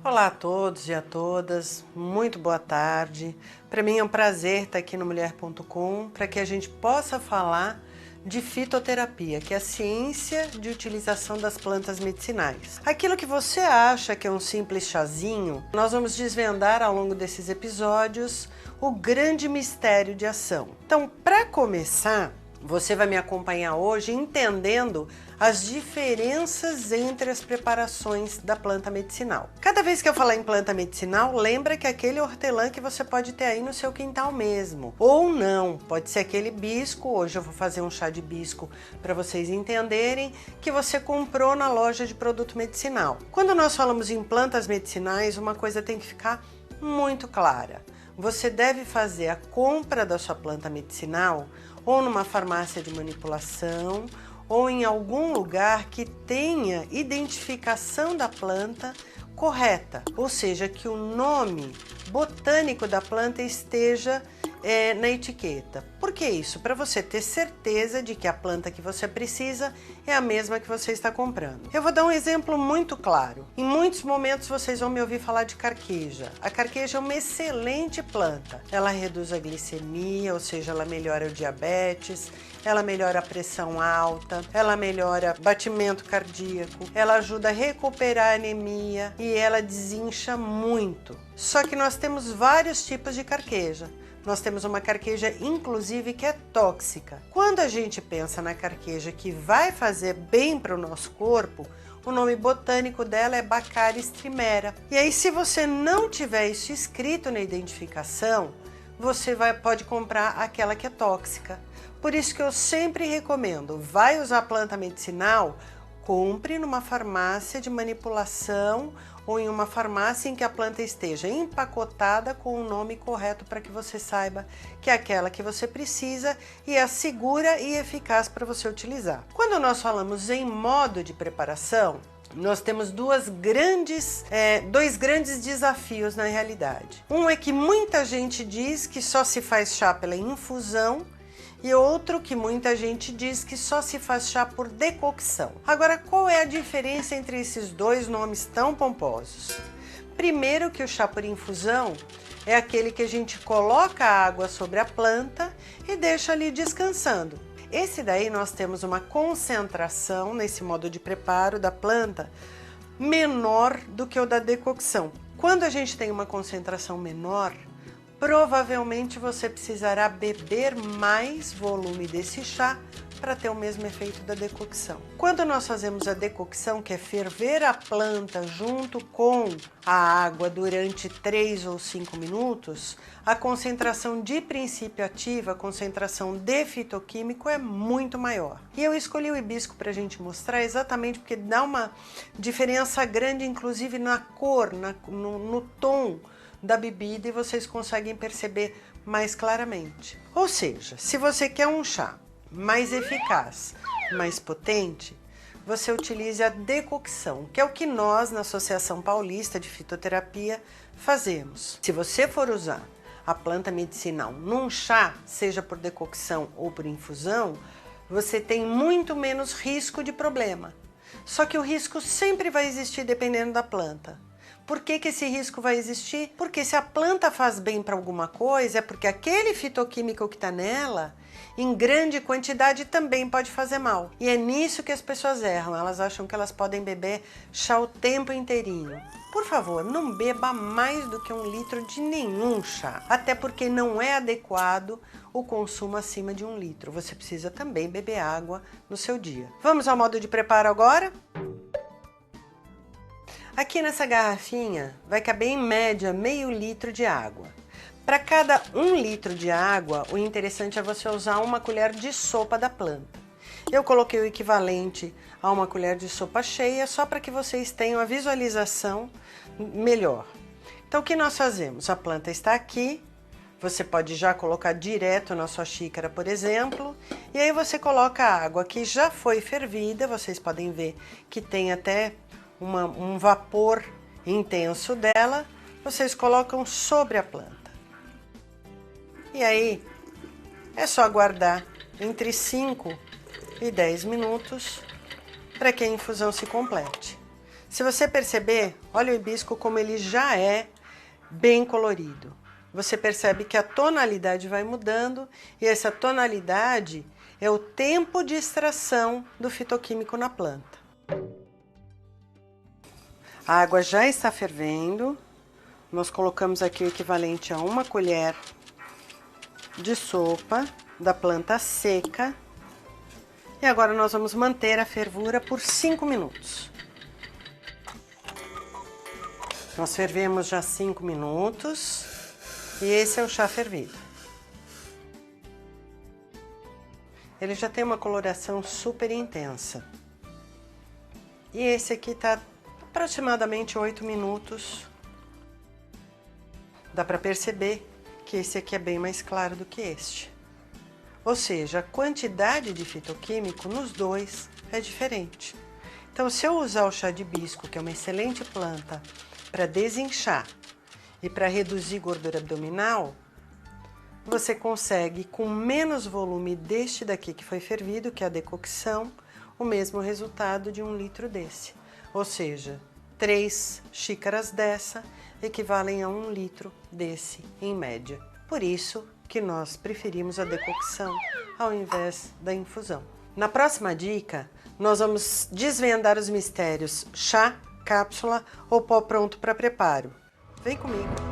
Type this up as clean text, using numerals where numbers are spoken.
Olá a todos e a todas, muito boa tarde. Para mim é um prazer estar aqui no Mulher.com para que a gente possa falar de fitoterapia, que é a ciência de utilização das plantas medicinais. Aquilo que você acha que é um simples chazinho, nós vamos desvendar ao longo desses episódios o grande mistério de ação. Então, para começar, você vai me acompanhar hoje entendendo as diferenças entre as preparações da planta medicinal. Cada vez que eu falar em planta medicinal, lembra que é aquele hortelã que você pode ter aí no seu quintal mesmo. Ou não, pode ser aquele hibisco, hoje eu vou fazer um chá de hibisco para vocês entenderem, que você comprou na loja de produto medicinal. Quando nós falamos em plantas medicinais, uma coisa tem que ficar muito clara. Você deve fazer a compra da sua planta medicinal ou numa farmácia de manipulação, ou em algum lugar que tenha identificação da planta correta, ou seja, que o nome botânico da planta esteja na etiqueta. Por que isso? Para você ter certeza de que a planta que você precisa é a mesma que você está comprando. Eu vou dar um exemplo muito claro. Em muitos momentos vocês vão me ouvir falar de carqueja. A carqueja é uma excelente planta. Ela reduz a glicemia, ou seja, ela melhora o diabetes, ela melhora a pressão alta, ela melhora batimento cardíaco, ela ajuda a recuperar a anemia e ela desincha muito. Só que nós temos vários tipos de carqueja. Nós temos uma carqueja, inclusive, que é tóxica. Quando a gente pensa na carqueja que vai fazer bem para o nosso corpo, o nome botânico dela é Baccharis trimera. E aí, se você não tiver isso escrito na identificação, você pode comprar aquela que é tóxica. Por isso que eu sempre recomendo, vai usar planta medicinal, compre numa farmácia de manipulação ou em uma farmácia em que a planta esteja empacotada com o nome correto para que você saiba que é aquela que você precisa e é segura e eficaz para você utilizar. Quando nós falamos em modo de preparação, nós temos dois grandes desafios na realidade. Um é que muita gente diz que só se faz chá pela infusão, e outro que muita gente diz que só se faz chá por decocção. Agora, qual é a diferença entre esses dois nomes tão pomposos? Primeiro, que o chá por infusão é aquele que a gente coloca a água sobre a planta e deixa ali descansando. Esse daí nós temos uma concentração nesse modo de preparo da planta menor do que o da decocção. Quando a gente tem uma concentração menor, provavelmente você precisará beber mais volume desse chá para ter o mesmo efeito da decocção. Quando nós fazemos a decocção, que é ferver a planta junto com a água durante 3 ou 5 minutos, a concentração de princípio ativo, a concentração de fitoquímico é muito maior. E eu escolhi o hibisco para a gente mostrar exatamente porque dá uma diferença grande, inclusive na cor, no tom da bebida, e vocês conseguem perceber mais claramente. Ou seja, se você quer um chá mais eficaz, mais potente, você utilize a decocção, que é o que nós na Associação Paulista de Fitoterapia fazemos. Se você for usar a planta medicinal num chá, seja por decocção ou por infusão, você tem muito menos risco de problema. Só que o risco sempre vai existir dependendo da planta. Por que esse risco vai existir? Porque se a planta faz bem para alguma coisa, é porque aquele fitoquímico que está nela, em grande quantidade, também pode fazer mal. E é nisso que as pessoas erram, elas acham que elas podem beber chá o tempo inteirinho. Por favor, não beba mais do que 1 litro de nenhum chá, até porque não é adequado o consumo acima de 1 litro. Você precisa também beber água no seu dia. Vamos ao modo de preparo agora? Aqui nessa garrafinha vai caber em média meio litro de água. Para cada 1 litro de água, o interessante é você usar 1 colher de sopa da planta. Eu coloquei o equivalente a 1 colher de sopa cheia, só para que vocês tenham a visualização melhor. Então, o que nós fazemos? A planta está aqui, você pode já colocar direto na sua xícara, por exemplo, e aí você coloca a água que já foi fervida, vocês podem ver que tem até um vapor intenso dela, vocês colocam sobre a planta. E aí é só aguardar entre 5 e 10 minutos para que a infusão se complete. Se você perceber, olha o hibisco como ele já é bem colorido. Você percebe que a tonalidade vai mudando e essa tonalidade é o tempo de extração do fitoquímico na planta. A água já está fervendo. Nós colocamos aqui o equivalente a 1 colher de sopa da planta seca. E agora nós vamos manter a fervura por 5 minutos. Nós fervemos já 5 minutos e esse é o chá fervido. Ele já tem uma coloração super intensa. E esse aqui tá aproximadamente 8 minutos. Dá para perceber que esse aqui é bem mais claro do que este. Ou seja, a quantidade de fitoquímico nos dois é diferente. Então, se eu usar o chá de hibisco, que é uma excelente planta para desinchar e para reduzir gordura abdominal, você consegue, com menos volume deste daqui que foi fervido, que é a decocção, o mesmo resultado de 1 litro desse. Ou seja, 3 xícaras dessa equivalem a 1 litro desse, em média. Por isso que nós preferimos a decocção ao invés da infusão. Na próxima dica, nós vamos desvendar os mistérios chá, cápsula ou pó pronto para preparo. Vem comigo!